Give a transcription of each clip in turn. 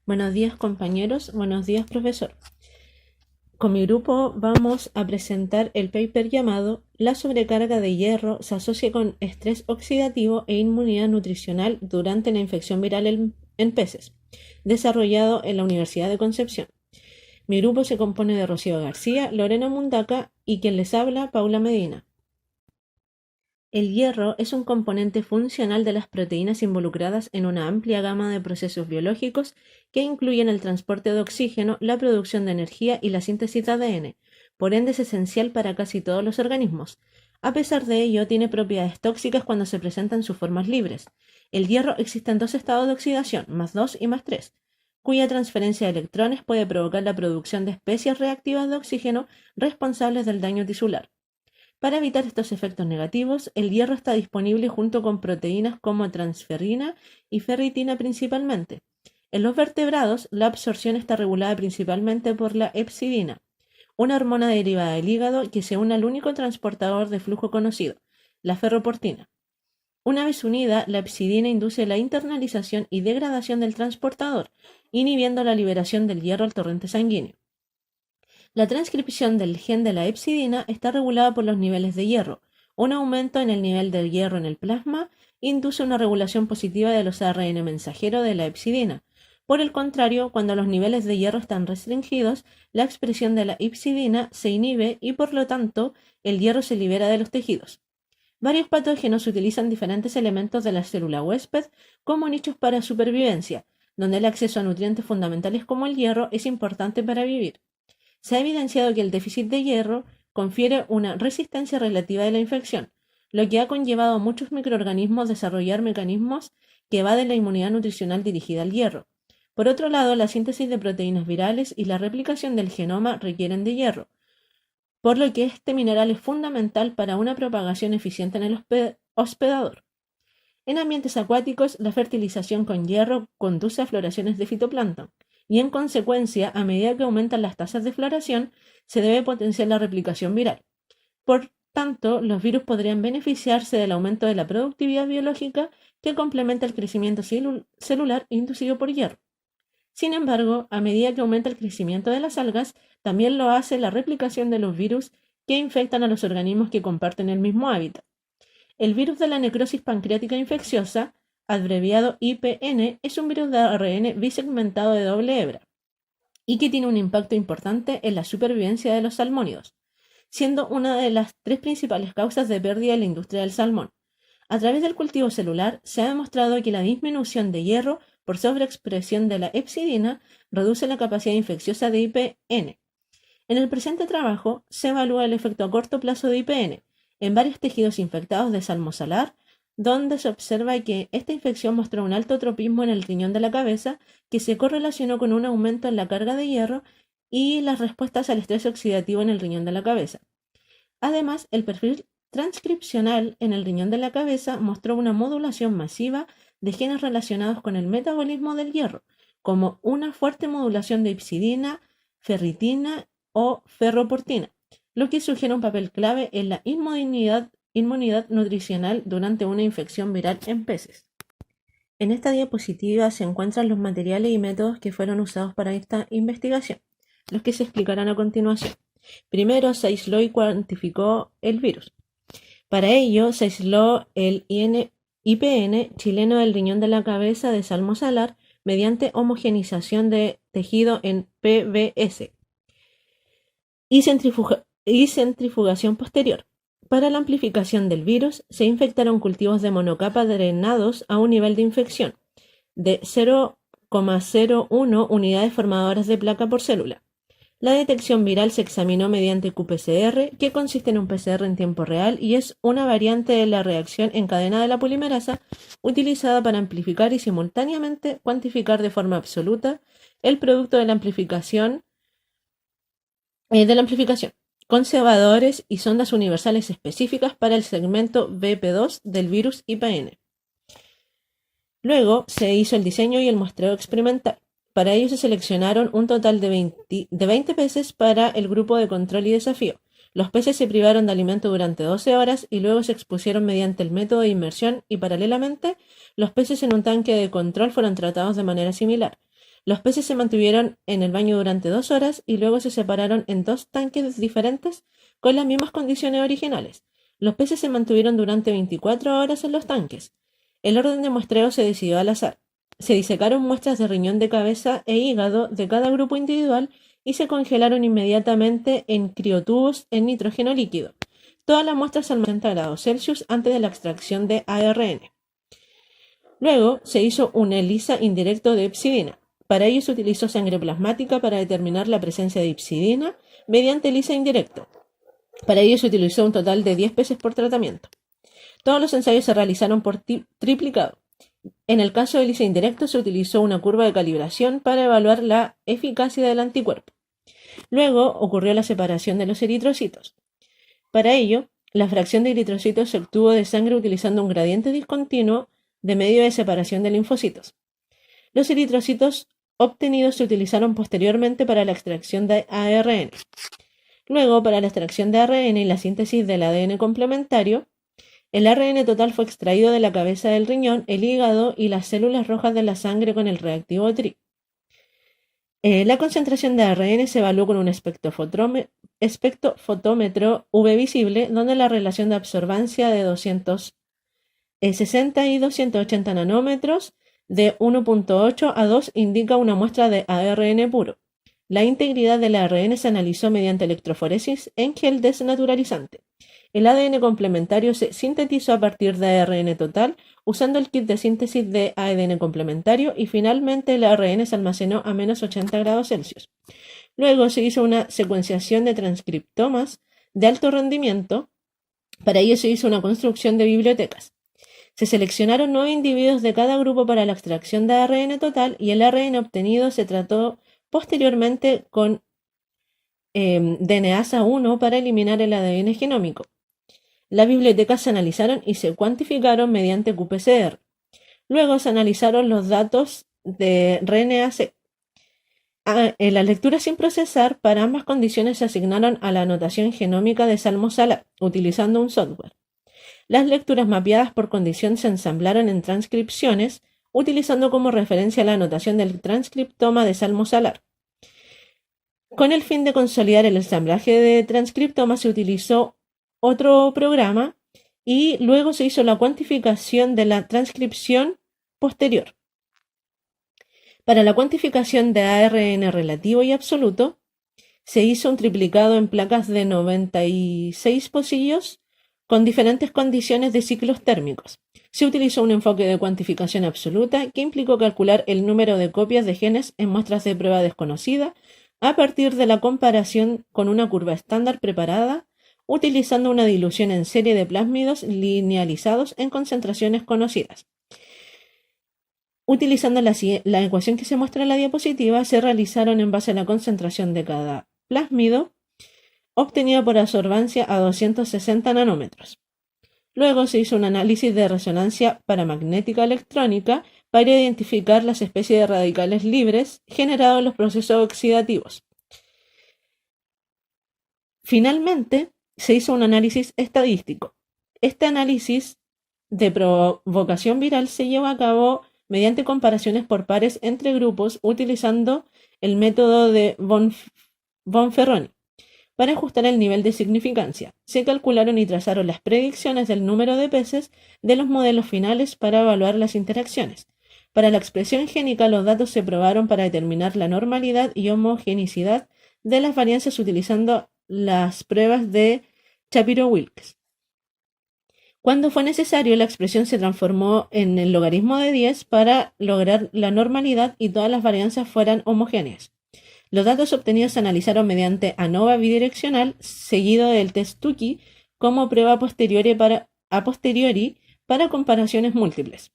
Buenos días compañeros, buenos días profesor. Con mi grupo vamos a presentar el paper llamado La sobrecarga de hierro se asocia con estrés oxidativo e inmunidad nutricional durante la infección viral en peces, desarrollado en la Universidad de Concepción. Mi grupo se compone de Rocío García, Lorena Mundaca y quien les habla, Paula Medina. El hierro es un componente funcional de las proteínas involucradas en una amplia gama de procesos biológicos que incluyen el transporte de oxígeno, la producción de energía y la síntesis de ADN. Por ende, es esencial para casi todos los organismos. A pesar de ello, tiene propiedades tóxicas cuando se presenta en sus formas libres. El hierro existe en dos estados de oxidación, +2 y +3, cuya transferencia de electrones puede provocar la producción de especies reactivas de oxígeno responsables del daño tisular. Para evitar estos efectos negativos, el hierro está disponible junto con proteínas como transferrina y ferritina principalmente. En los vertebrados, la absorción está regulada principalmente por la hepcidina, una hormona derivada del hígado que se une al único transportador de flujo conocido, la ferroportina. Una vez unida, la hepcidina induce la internalización y degradación del transportador, inhibiendo la liberación del hierro al torrente sanguíneo. La transcripción del gen de la hepcidina está regulada por los niveles de hierro. Un aumento en el nivel de hierro en el plasma induce una regulación positiva de los ARN mensajero de la hepcidina. Por el contrario, cuando los niveles de hierro están restringidos, la expresión de la hepcidina se inhibe y por lo tanto el hierro se libera de los tejidos. Varios patógenos utilizan diferentes elementos de la célula huésped como nichos para supervivencia, donde el acceso a nutrientes fundamentales como el hierro es importante para vivir. Se ha evidenciado que el déficit de hierro confiere una resistencia relativa de la infección, lo que ha conllevado a muchos microorganismos desarrollar mecanismos que evaden la inmunidad nutricional dirigida al hierro. Por otro lado, la síntesis de proteínas virales y la replicación del genoma requieren de hierro, por lo que este mineral es fundamental para una propagación eficiente en el hospedador. En ambientes acuáticos, la fertilización con hierro conduce a floraciones de fitoplancton, y en consecuencia, a medida que aumentan las tasas de floración, se debe potenciar la replicación viral. Por tanto, los virus podrían beneficiarse del aumento de la productividad biológica que complementa el crecimiento celular inducido por hierro. Sin embargo, a medida que aumenta el crecimiento de las algas, también lo hace la replicación de los virus que infectan a los organismos que comparten el mismo hábitat. El virus de la necrosis pancreática infecciosa, abreviado IPN, es un virus de ARN bisegmentado de doble hebra y que tiene un impacto importante en la supervivencia de los salmónidos, siendo una de las tres principales causas de pérdida en la industria del salmón. A través del cultivo celular se ha demostrado que la disminución de hierro por sobreexpresión de la hepcidina reduce la capacidad infecciosa de IPN. En el presente trabajo se evalúa el efecto a corto plazo de IPN en varios tejidos infectados de salmo salar, donde se observa que esta infección mostró un alto tropismo en el riñón de la cabeza que se correlacionó con un aumento en la carga de hierro y las respuestas al estrés oxidativo en el riñón de la cabeza. Además, el perfil transcripcional en el riñón de la cabeza mostró una modulación masiva de genes relacionados con el metabolismo del hierro, como una fuerte modulación de hepcidina, ferritina o ferroportina, lo que sugiere un papel clave en la inmunidad nutricional durante una infección viral en peces. En esta diapositiva se encuentran los materiales y métodos que fueron usados para esta investigación, los que se explicarán a continuación. Primero, se aisló y cuantificó el virus. Para ello, se aisló el IPN chileno del riñón de la cabeza de salmo salar mediante homogenización de tejido en PBS y centrifugación posterior. Para la amplificación del virus, se infectaron cultivos de monocapa drenados a un nivel de infección de 0,01 unidades formadoras de placa por célula. La detección viral se examinó mediante qPCR, que consiste en un PCR en tiempo real y es una variante de la reacción en cadena de la polimerasa utilizada para amplificar y simultáneamente cuantificar de forma absoluta el producto de la amplificación, conservadores y sondas universales específicas para el segmento BP2 del virus IPN. Luego se hizo el diseño y el muestreo experimental. Para ello se seleccionaron un total de 20 peces para el grupo de control y desafío. Los peces se privaron de alimento durante 12 horas y luego se expusieron mediante el método de inmersión y paralelamente los peces en un tanque de control fueron tratados de manera similar. Los peces se mantuvieron en el baño durante 2 horas y luego se separaron en 2 tanques diferentes con las mismas condiciones originales. Los peces se mantuvieron durante 24 horas en los tanques. El orden de muestreo se decidió al azar. Se disecaron muestras de riñón, de cabeza e hígado de cada grupo individual y se congelaron inmediatamente en criotubos en nitrógeno líquido. Todas las muestras a 80 grados Celsius antes de la extracción de ARN. Luego se hizo un ELISA indirecto de hepcidina. Para ello se utilizó sangre plasmática para determinar la presencia de hepcidina mediante ELISA indirecto. Para ello se utilizó un total de 10 peces por tratamiento. Todos los ensayos se realizaron por triplicado. En el caso de ELISA indirecto se utilizó una curva de calibración para evaluar la eficacia del anticuerpo. Luego ocurrió la separación de los eritrocitos. Para ello, la fracción de eritrocitos se obtuvo de sangre utilizando un gradiente discontinuo de medio de separación de linfocitos. Los eritrocitos obtenidos se utilizaron posteriormente para la extracción de ARN. Luego, para la extracción de ARN y la síntesis del ADN complementario, el ARN total fue extraído de la cabeza del riñón, el hígado y las células rojas de la sangre con el reactivo TRI. La concentración de ARN se evaluó con un espectrofotómetro UV visible, donde la relación de absorbancia de 260 y 280 nanómetros de 1.8 a 2 indica una muestra de ARN puro. La integridad del ARN se analizó mediante electroforesis en gel desnaturalizante. El ADN complementario se sintetizó a partir de ARN total usando el kit de síntesis de ADN complementario y finalmente el ARN se almacenó a menos 80 grados Celsius. Luego se hizo una secuenciación de transcriptomas de alto rendimiento. Para ello se hizo una construcción de bibliotecas. Se seleccionaron 9 individuos de cada grupo para la extracción de ARN total y el ARN obtenido se trató posteriormente con DNasa 1 para eliminar el ADN genómico. Las bibliotecas se analizaron y se cuantificaron mediante qPCR. Luego se analizaron los datos de RNA-seq. En la lectura sin procesar, para ambas condiciones se asignaron a la anotación genómica de Salmo Salar, utilizando un software. Las lecturas mapeadas por condición se ensamblaron en transcripciones, utilizando como referencia la anotación del transcriptoma de Salmo Salar. Con el fin de consolidar el ensamblaje de transcriptomas se utilizó otro programa y luego se hizo la cuantificación de la transcripción posterior. Para la cuantificación de ARN relativo y absoluto, se hizo un triplicado en placas de 96 pocillos con diferentes condiciones de ciclos térmicos. Se utilizó un enfoque de cuantificación absoluta que implicó calcular el número de copias de genes en muestras de prueba desconocida a partir de la comparación con una curva estándar preparada utilizando una dilución en serie de plásmidos linealizados en concentraciones conocidas. Utilizando la ecuación que se muestra en la diapositiva, se realizaron en base a la concentración de cada plásmido obtenida por absorbancia a 260 nanómetros. Luego se hizo un análisis de resonancia paramagnética electrónica para identificar las especies de radicales libres generados en los procesos oxidativos. Finalmente, se hizo un análisis estadístico. Este análisis de provocación viral se lleva a cabo mediante comparaciones por pares entre grupos utilizando el método de Bonferroni. Para ajustar el nivel de significancia, se calcularon y trazaron las predicciones del número de peces de los modelos finales para evaluar las interacciones. Para la expresión génica, los datos se probaron para determinar la normalidad y homogenicidad de las varianzas utilizando las pruebas de Shapiro-Wilks. Cuando fue necesario, la expresión se transformó en el logaritmo de 10 para lograr la normalidad y todas las varianzas fueran homogéneas. Los datos obtenidos se analizaron mediante ANOVA bidireccional seguido del test Tukey como prueba a posteriori para comparaciones múltiples.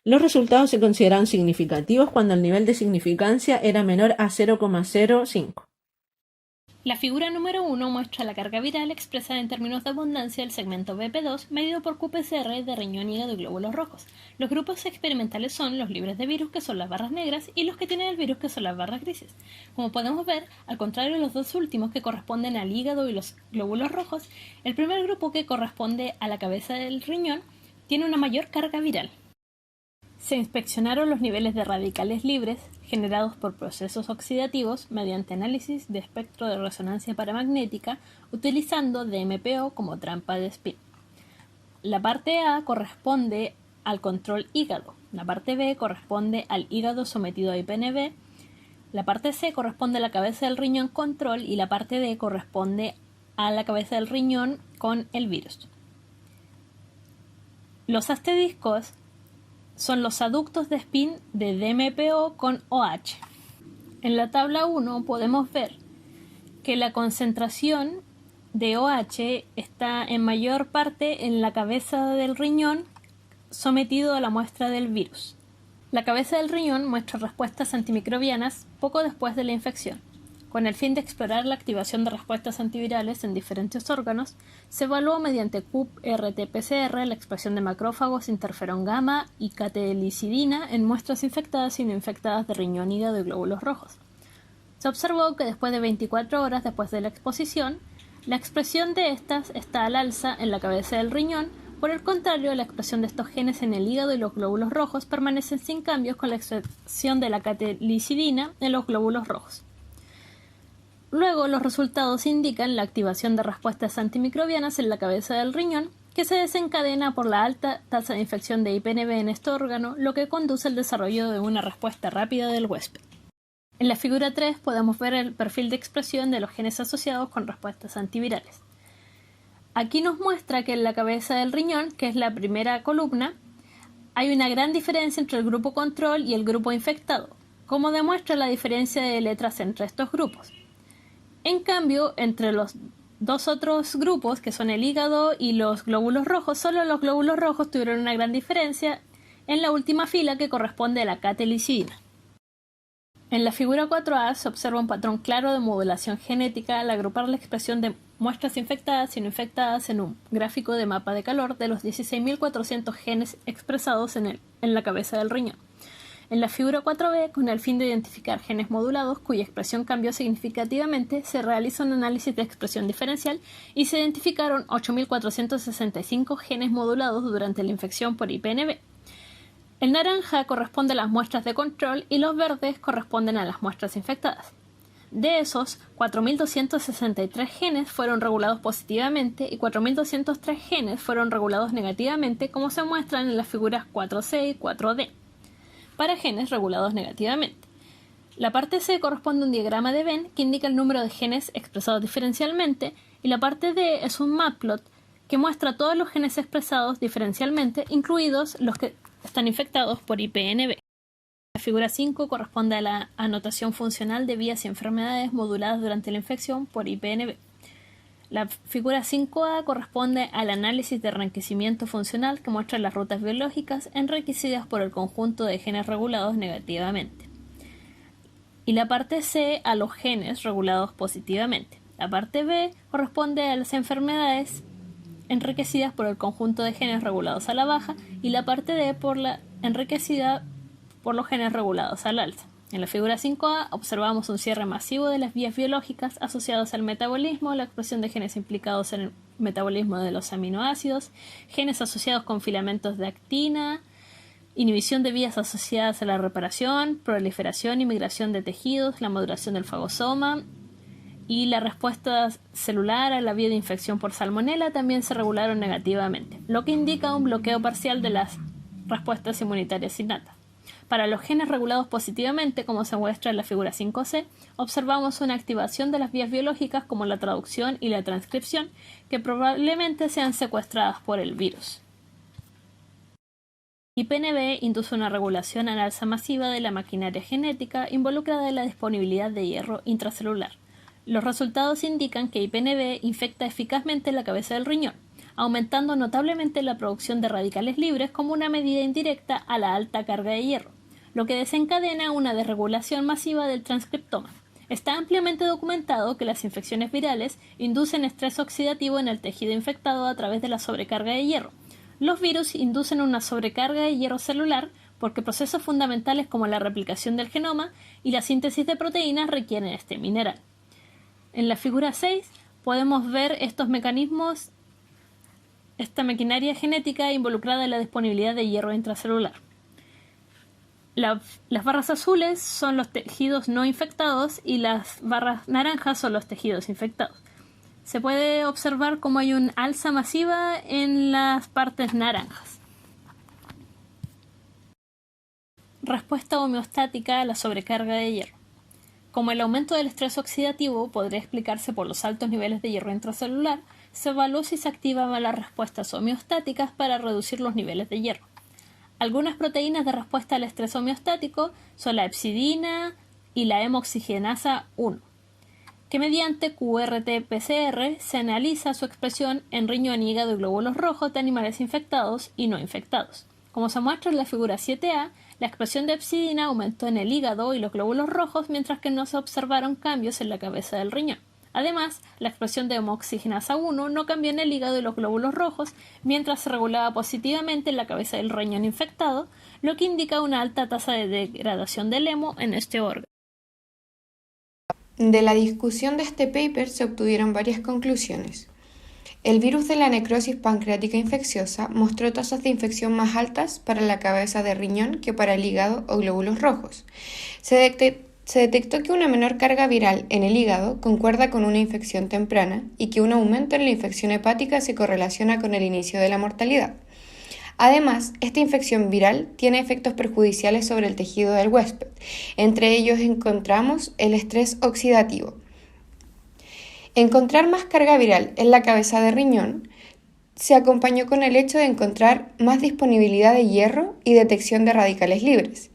Los resultados se consideraron significativos cuando el nivel de significancia era menor a 0,05. La figura número 1 muestra la carga viral expresada en términos de abundancia del segmento BP2 medido por qPCR de riñón, hígado y glóbulos rojos. Los grupos experimentales son los libres de virus, que son las barras negras, y los que tienen el virus, que son las barras grises. Como podemos ver, al contrario de los dos últimos, que corresponden al hígado y los glóbulos rojos, el primer grupo, que corresponde a la cabeza del riñón, tiene una mayor carga viral. Se inspeccionaron los niveles de radicales libres generados por procesos oxidativos mediante análisis de espectro de resonancia paramagnética utilizando DMPO como trampa de spin. La parte A corresponde al control hígado, la parte B corresponde al hígado sometido a IPNB, la parte C corresponde a la cabeza del riñón control y la parte D corresponde a la cabeza del riñón con el virus. Los asteriscos son los aductos de spin de DMPO con OH. En la tabla 1 podemos ver que la concentración de OH está en mayor parte en la cabeza del riñón sometido a la muestra del virus. La cabeza del riñón muestra respuestas antimicrobianas poco después de la infección. Con el fin de explorar la activación de respuestas antivirales en diferentes órganos, se evaluó mediante CUP-RT-PCR la expresión de macrófagos, interferón gamma y catelicidina en muestras infectadas y no infectadas de riñón, hígado y glóbulos rojos. Se observó que después de 24 horas después de la exposición, la expresión de estas está al alza en la cabeza del riñón. Por el contrario, la expresión de estos genes en el hígado y los glóbulos rojos permanecen sin cambios con la expresión de la catelicidina en los glóbulos rojos. Luego, los resultados indican la activación de respuestas antimicrobianas en la cabeza del riñón, que se desencadena por la alta tasa de infección de IPNB en este órgano, lo que conduce al desarrollo de una respuesta rápida del huésped. En la figura 3 podemos ver el perfil de expresión de los genes asociados con respuestas antivirales. Aquí nos muestra que en la cabeza del riñón, que es la primera columna, hay una gran diferencia entre el grupo control y el grupo infectado, como demuestra la diferencia de letras entre estos grupos. En cambio, entre los dos otros grupos, que son el hígado y los glóbulos rojos, solo los glóbulos rojos tuvieron una gran diferencia en la última fila que corresponde a la catelicidina. En la figura 4A se observa un patrón claro de modulación genética al agrupar la expresión de muestras infectadas y no infectadas en un gráfico de mapa de calor de los 16.400 genes expresados en la cabeza del riñón. En la figura 4B, con el fin de identificar genes modulados cuya expresión cambió significativamente, se realiza un análisis de expresión diferencial y se identificaron 8.465 genes modulados durante la infección por IPNB. El naranja corresponde a las muestras de control y los verdes corresponden a las muestras infectadas. De esos, 4.263 genes fueron regulados positivamente y 4.203 genes fueron regulados negativamente, como se muestran en las figuras 4C y 4D, para genes regulados negativamente. La parte C corresponde a un diagrama de Venn que indica el número de genes expresados diferencialmente y la parte D es un matplot que muestra todos los genes expresados diferencialmente, incluidos los que están infectados por IPNB. La figura 5 corresponde a la anotación funcional de vías y enfermedades moduladas durante la infección por IPNB. La figura 5A corresponde al análisis de enriquecimiento funcional que muestra las rutas biológicas enriquecidas por el conjunto de genes regulados negativamente. Y la parte C a los genes regulados positivamente. La parte B corresponde a las enfermedades enriquecidas por el conjunto de genes regulados a la baja y la parte D por la enriquecida por los genes regulados al alza. En la figura 5A observamos un cierre masivo de las vías biológicas asociadas al metabolismo, la expresión de genes implicados en el metabolismo de los aminoácidos, genes asociados con filamentos de actina, inhibición de vías asociadas a la reparación, proliferación y migración de tejidos, la maduración del fagosoma y la respuesta celular a la vía de infección por salmonela también se regularon negativamente, lo que indica un bloqueo parcial de las respuestas inmunitarias innatas. Para los genes regulados positivamente, como se muestra en la figura 5C, observamos una activación de las vías biológicas como la traducción y la transcripción, que probablemente sean secuestradas por el virus. IPNB induce una regulación al alza masiva de la maquinaria genética involucrada en la disponibilidad de hierro intracelular. Los resultados indican que IPNB infecta eficazmente la cabeza del riñón, aumentando notablemente la producción de radicales libres como una medida indirecta a la alta carga de hierro, lo que desencadena una desregulación masiva del transcriptoma. Está ampliamente documentado que las infecciones virales inducen estrés oxidativo en el tejido infectado a través de la sobrecarga de hierro. Los virus inducen una sobrecarga de hierro celular porque procesos fundamentales como la replicación del genoma y la síntesis de proteínas requieren este mineral. En la figura 6 podemos ver estos mecanismos, esta maquinaria genética involucrada en la disponibilidad de hierro intracelular. Las barras azules son los tejidos no infectados y las barras naranjas son los tejidos infectados. Se puede observar cómo hay un alza masiva en las partes naranjas. Respuesta homeostática a la sobrecarga de hierro. Como el aumento del estrés oxidativo podría explicarse por los altos niveles de hierro intracelular, se evaluó si se activaban las respuestas homeostáticas para reducir los niveles de hierro. Algunas proteínas de respuesta al estrés homeostático son la hepcidina y la hemoxigenasa 1, que mediante QRT-PCR se analiza su expresión en riñón, hígado y glóbulos rojos de animales infectados y no infectados. Como se muestra en la figura 7A, la expresión de hepcidina aumentó en el hígado y los glóbulos rojos, mientras que no se observaron cambios en la cabeza del riñón. Además, la expresión de hemoxigenasa 1 no cambió en el hígado y los glóbulos rojos, mientras se regulaba positivamente en la cabeza del riñón infectado, lo que indica una alta tasa de degradación del hemo en este órgano. De la discusión de este paper se obtuvieron varias conclusiones. El virus de la necrosis pancreática infecciosa mostró tasas de infección más altas para la cabeza de riñón que para el hígado o glóbulos rojos. Se detectó que una menor carga viral en el hígado concuerda con una infección temprana y que un aumento en la infección hepática se correlaciona con el inicio de la mortalidad. Además, esta infección viral tiene efectos perjudiciales sobre el tejido del huésped. Entre ellos encontramos el estrés oxidativo. Encontrar más carga viral en la cabeza de riñón se acompañó con el hecho de encontrar más disponibilidad de hierro y detección de radicales libres.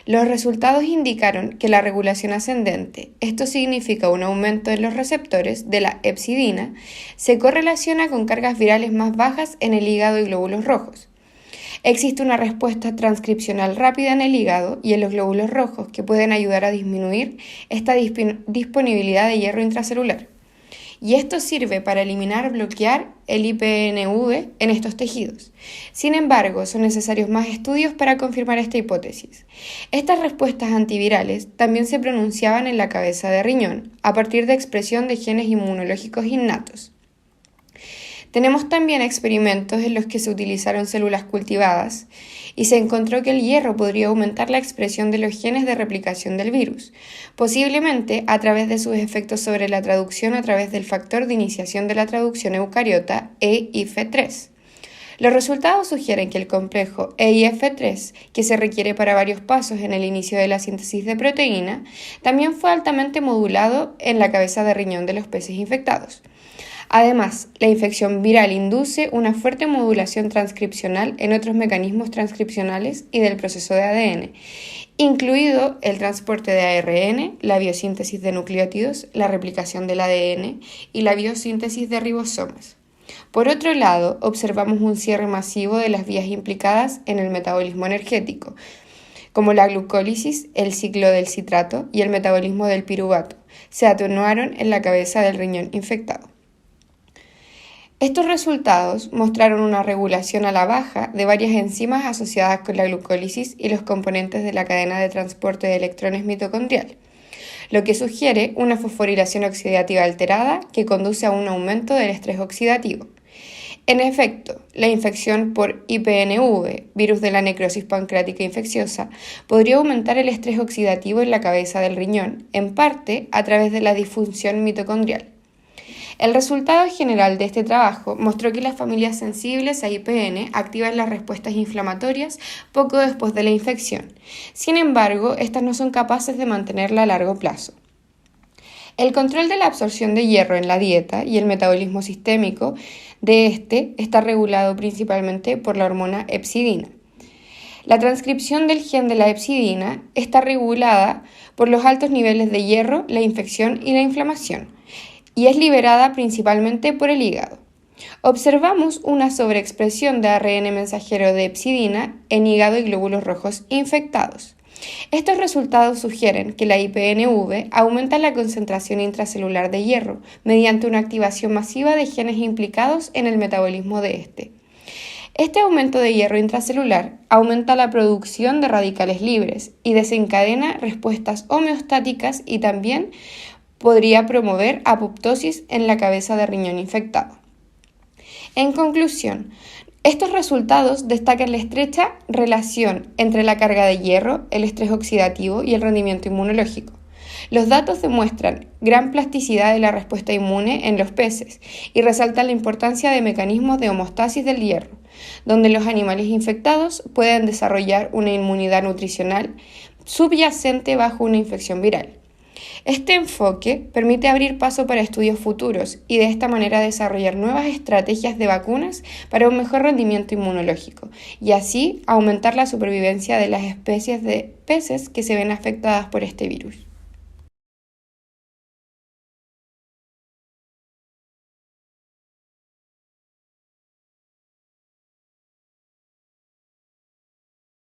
Los resultados indicaron que la regulación ascendente, esto significa un aumento en los receptores de la hepcidina, se correlaciona con cargas virales más bajas en el hígado y glóbulos rojos. Existe una respuesta transcripcional rápida en el hígado y en los glóbulos rojos que pueden ayudar a disminuir esta disponibilidad de hierro intracelular. Y esto sirve para bloquear el IPNV en estos tejidos. Sin embargo, son necesarios más estudios para confirmar esta hipótesis. Estas respuestas antivirales también se pronunciaban en la cabeza de riñón, a partir de expresión de genes inmunológicos innatos. Tenemos también experimentos en los que se utilizaron células cultivadas y se encontró que el hierro podría aumentar la expresión de los genes de replicación del virus, posiblemente a través de sus efectos sobre la traducción a través del factor de iniciación de la traducción eucariota EIF3. Los resultados sugieren que el complejo EIF3, que se requiere para varios pasos en el inicio de la síntesis de proteína, también fue altamente modulado en la cabeza de riñón de los peces infectados. Además, la infección viral induce una fuerte modulación transcripcional en otros mecanismos transcripcionales y del proceso de ADN, incluido el transporte de ARN, la biosíntesis de nucleótidos, la replicación del ADN y la biosíntesis de ribosomas. Por otro lado, observamos un cierre masivo de las vías implicadas en el metabolismo energético, como la glucólisis, el ciclo del citrato y el metabolismo del piruvato, se atenuaron en la cabeza del riñón infectado. Estos resultados mostraron una regulación a la baja de varias enzimas asociadas con la glucólisis y los componentes de la cadena de transporte de electrones mitocondrial, lo que sugiere una fosforilación oxidativa alterada que conduce a un aumento del estrés oxidativo. En efecto, la infección por IPNV, virus de la necrosis pancreática infecciosa, podría aumentar el estrés oxidativo en la cabeza del riñón, en parte a través de la disfunción mitocondrial. El resultado general de este trabajo mostró que las familias sensibles a IPN activan las respuestas inflamatorias poco después de la infección. Sin embargo, estas no son capaces de mantenerla a largo plazo. El control de la absorción de hierro en la dieta y el metabolismo sistémico de este está regulado principalmente por la hormona hepcidina. La transcripción del gen de la hepcidina está regulada por los altos niveles de hierro, la infección y la inflamación, y es liberada principalmente por el hígado. Observamos una sobreexpresión de ARN mensajero de hepcidina en hígado y glóbulos rojos infectados. Estos resultados sugieren que la IPNV aumenta la concentración intracelular de hierro mediante una activación masiva de genes implicados en el metabolismo de este. Este aumento de hierro intracelular aumenta la producción de radicales libres y desencadena respuestas homeostáticas y también podría promover apoptosis en la cabeza de riñón infectado. En conclusión, Estos resultados destacan la estrecha relación entre la carga de hierro, el estrés oxidativo y el rendimiento inmunológico. Los datos demuestran gran plasticidad de la respuesta inmune en los peces y resaltan la importancia de mecanismos de homeostasis del hierro, donde los animales infectados pueden desarrollar una inmunidad nutricional subyacente bajo una infección viral. Este enfoque permite abrir paso para estudios futuros y de esta manera desarrollar nuevas estrategias de vacunas para un mejor rendimiento inmunológico y así aumentar la supervivencia de las especies de peces que se ven afectadas por este virus.